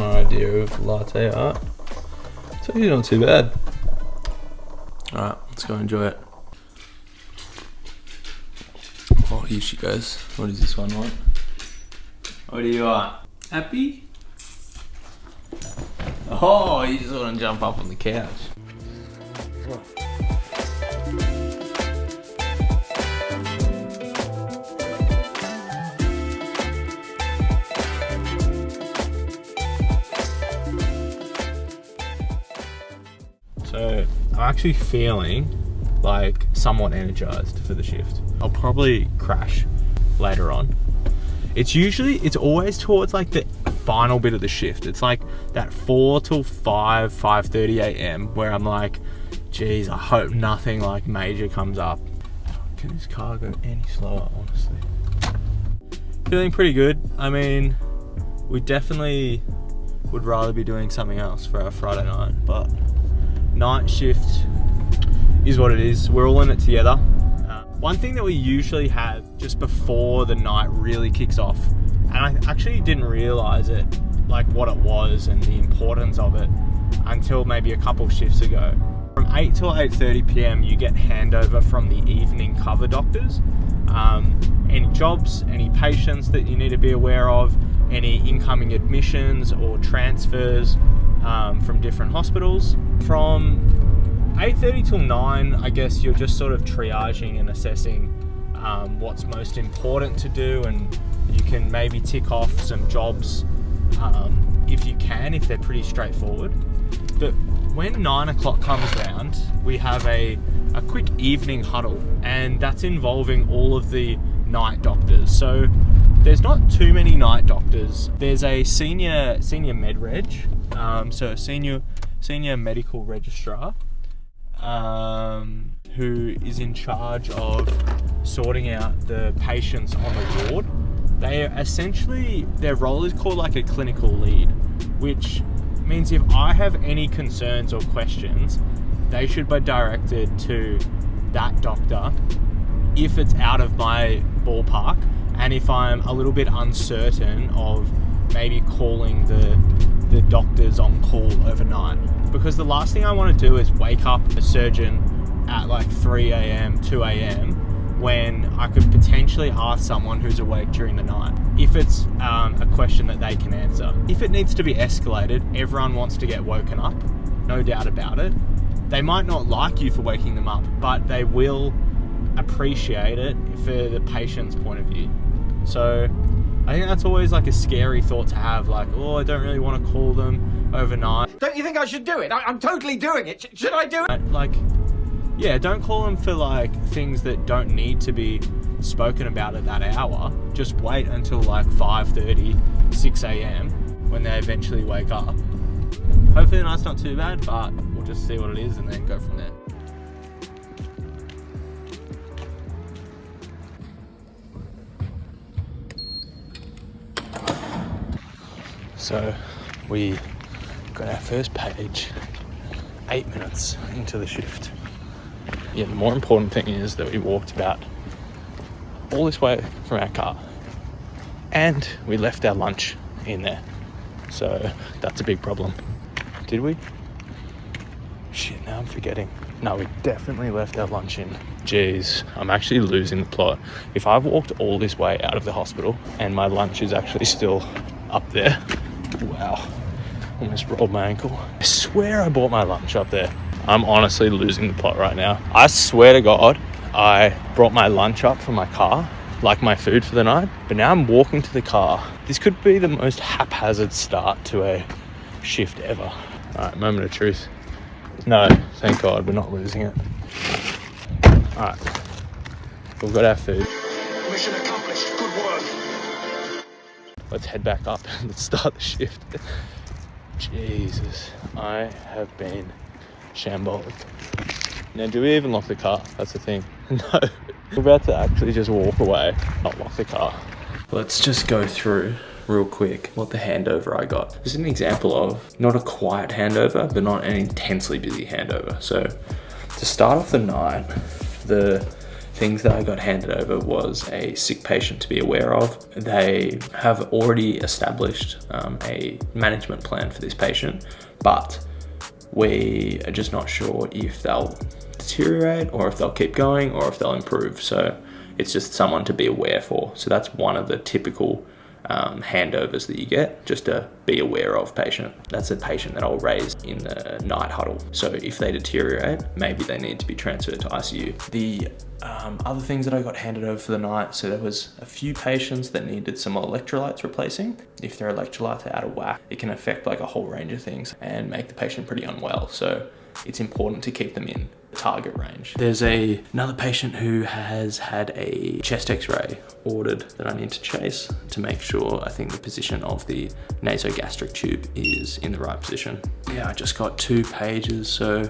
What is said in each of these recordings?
my idea of latte art. It's actually not too bad. Alright, let's go enjoy it. Oh, here she goes. What does this one want? What do you want? Happy? Oh, you just want to jump up on the couch. So I'm actually feeling like somewhat energized for the shift. I'll probably crash later on. It's always towards like the final bit of the shift. It's like that 4 till 5:30 a.m. where I'm like, geez, I hope nothing like major comes up. Can this car go any slower, honestly? Feeling pretty good. I mean, we definitely would rather be doing something else for our Friday night, but night shift is what it is. We're all in it together. One thing that we usually have just before the night really kicks off, and I actually didn't realize it, like what it was and the importance of it until maybe a couple shifts ago. From 8 till 8:30 p.m. you get handover from the evening cover doctors. Any jobs, any patients that you need to be aware of, any incoming admissions or transfers from different hospitals. From 8:30 till 9, I guess you're just sort of triaging and assessing what's most important to do, and you can maybe tick off some jobs if you can, if they're pretty straightforward. But when 9 o'clock comes round, we have a quick evening huddle, and that's involving all of the night doctors. So there's not too many night doctors. There's a senior med reg, so a senior medical registrar, who is in charge of sorting out the patients on the ward. They are essentially, their role is called like a clinical lead, which means if I have any concerns or questions, they should be directed to that doctor if it's out of my ballpark, and if I'm a little bit uncertain of maybe calling the doctors on call overnight. Because the last thing I want to do is wake up a surgeon at like 3 a.m, 2 a.m, when I could potentially ask someone who's awake during the night, if it's a question that they can answer. If it needs to be escalated, everyone wants to get woken up, no doubt about it. They might not like you for waking them up, but they will appreciate it for the patient's point of view. So I think that's always like a scary thought to have, like, oh, I don't really want to call them overnight. Don't you think I should do it? I'm totally doing it. Should I do it? Like, yeah, don't call them for like things that don't need to be spoken about at that hour. Just wait until like 5:30, 6 a.m. when they eventually wake up. Hopefully the night's not too bad, but we'll just see what it is and then go from there. So we got our first page 8 minutes into the shift. Yeah, the more important thing is that we walked about all this way from our car and we left our lunch in there. So that's a big problem. Did we? Shit, now I'm forgetting. No, we definitely left our lunch in. Jeez, I'm actually losing the plot. If I've walked all this way out of the hospital and my lunch is actually still up there, wow, almost rolled my ankle. I swear I bought my lunch up there. I'm honestly losing the plot right now. I swear to God, I brought my lunch up from my car, like my food for the night, but now I'm walking to the car. This could be the most haphazard start to a shift ever. All right, moment of truth. No, thank God, we're not losing it. All right, we've got our food. Mission accomplished. Good work. Let's head back up and let's start the shift. Jesus, I have been shambolic. Now, do we even lock the car? That's the thing. No, we're about to actually just walk away, not lock the car. Let's just go through real quick what the handover I got. This is an example of not a quiet handover, but not an intensely busy handover. So to start off the night, the things that I got handed over was a sick patient to be aware of. They have already established a management plan for this patient, but we are just not sure if they'll deteriorate or if they'll keep going or if they'll improve. So it's just someone to be aware for. So that's one of the typical handovers that you get, just to be aware of patient. That's a patient that I'll raise in the night huddle. So if they deteriorate, maybe they need to be transferred to ICU. The other things that I got handed over for the night, so there was a few patients that needed some electrolytes replacing. If their electrolytes are out of whack, it can affect like a whole range of things and make the patient pretty unwell. So it's important to keep them in the target range. There's another patient who has had a chest x-ray ordered that I need to chase to make sure I think the position of the nasogastric tube is in the right position. Yeah, I just got 2 pages. So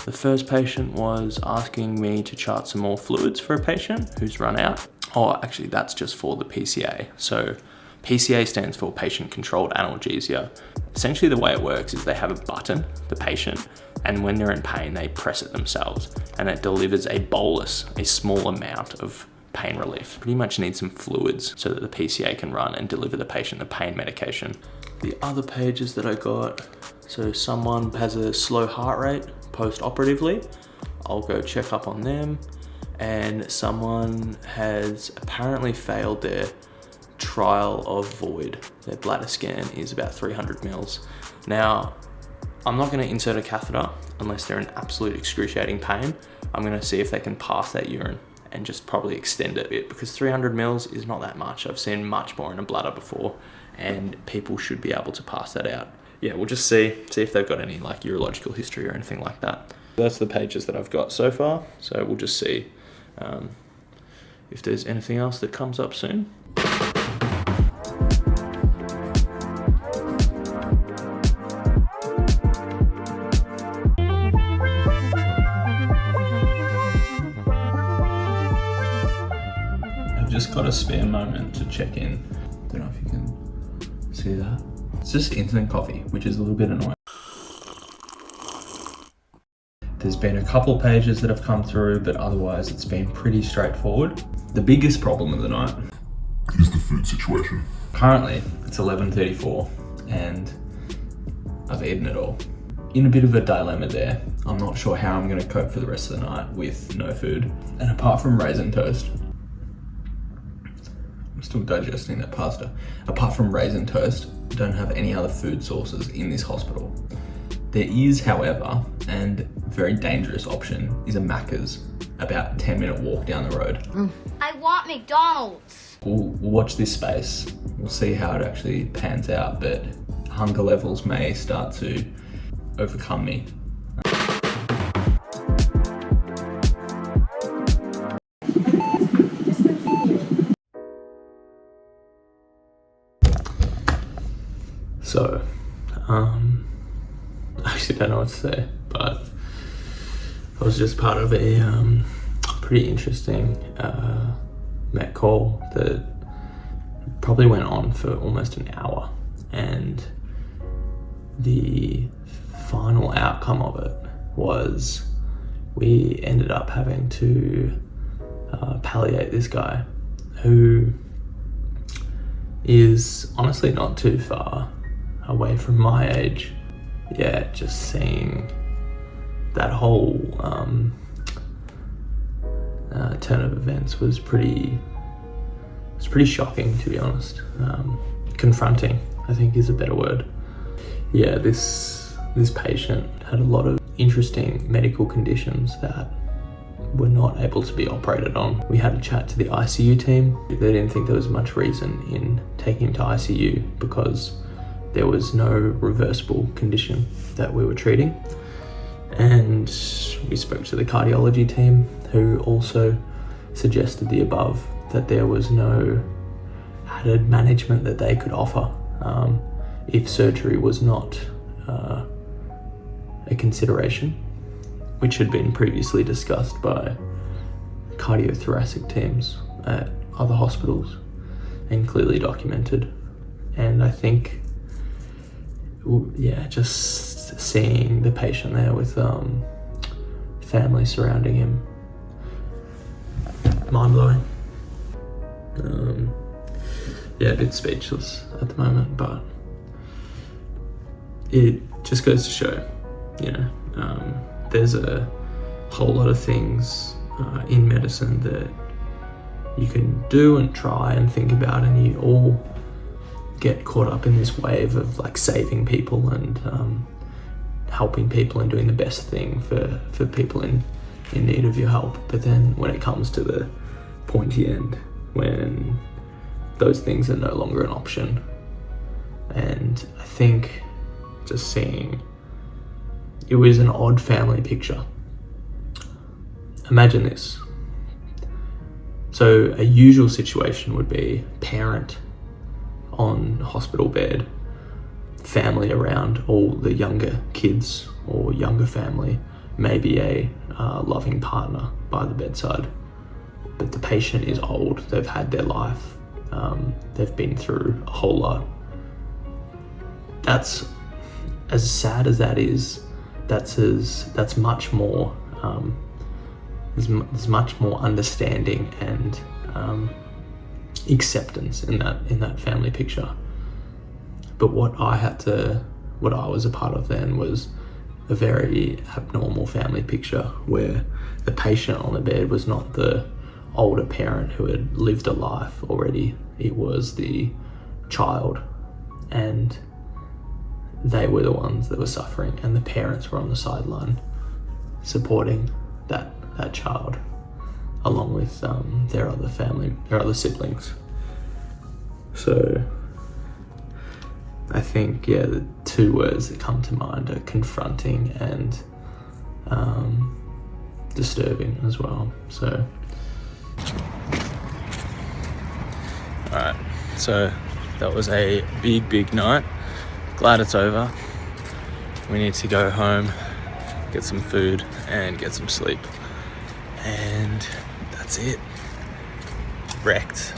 the first patient was asking me to chart some more fluids for a patient who's run out. Oh, actually that's just for the PCA. So PCA stands for patient controlled analgesia. Essentially the way it works is they have a button, the patient, and when they're in pain, they press it themselves and it delivers a bolus, a small amount of pain relief. Pretty much need some fluids so that the PCA can run and deliver the patient the pain medication. The other pages that I got, so someone has a slow heart rate post-operatively, I'll go check up on them, and someone has apparently failed their trial of void. Their bladder scan is about 300 mils. Now, I'm not going to insert a catheter unless they're in absolute excruciating pain. I'm going to see if they can pass that urine and just probably extend it a bit, because 300 mils is not that much. I've seen much more in a bladder before and people should be able to pass that out. Yeah, we'll just see if they've got any like urological history or anything like that. That's the pages that I've got so far. So we'll just see if there's anything else that comes up soon. Just got a spare moment to check in. Don't know if you can see that. It's just instant coffee, which is a little bit annoying. There's been a couple pages that have come through, but otherwise it's been pretty straightforward. The biggest problem of the night is the food situation. Currently, it's 11:34 and I've eaten it all. In a bit of a dilemma there. I'm not sure how I'm gonna cope for the rest of the night with no food. And apart from raisin toast, I'm still digesting that pasta. Apart from raisin toast, I don't have any other food sources in this hospital. There is, however, and very dangerous option, is a Macca's, about a 10-minute walk down the road. I want McDonald's. We'll watch this space. We'll see how it actually pans out, but hunger levels may start to overcome me. So, I actually don't know what to say, but I was just part of a pretty interesting Met call that probably went on for almost an hour, and the final outcome of it was we ended up having to palliate this guy who is honestly not too far away from my age. Yeah, just seeing that whole turn of events was pretty shocking, to be honest. Confronting, I think, is a better word. Yeah, this patient had a lot of interesting medical conditions that were not able to be operated on. We had a chat to the ICU team. They didn't think there was much reason in taking him to ICU because there was no reversible condition that we were treating. And we spoke to the cardiology team, who also suggested the above, that there was no added management that they could offer if surgery was not a consideration, which had been previously discussed by cardiothoracic teams at other hospitals and clearly documented. And I think, yeah, just seeing the patient there with family surrounding him, mind-blowing. Yeah, a bit speechless at the moment, but it just goes to show, you know, there's a whole lot of things in medicine that you can do and try and think about, and you all get caught up in this wave of like saving people and helping people and doing the best thing for people in need of your help. But then when it comes to the pointy end, when those things are no longer an option, and I think just seeing, it was an odd family picture. Imagine this. So a usual situation would be parent on hospital bed, family around, all the younger kids or younger family, maybe a loving partner by the bedside. But the patient is old, they've had their life, they've been through a whole lot. That's, as sad as that is, that's much more, there's much more understanding and acceptance in that family picture. But what I was a part of then was a very abnormal family picture where the patient on the bed was not the older parent who had lived a life already. It was the child, and they were the ones that were suffering, and the parents were on the sideline supporting that child along with their other siblings. So I think, yeah, the two words that come to mind are confronting and disturbing as well. So alright, so that was a big night. Glad it's over. We need to go home, get some food and get some sleep, and that's it. Wrecked.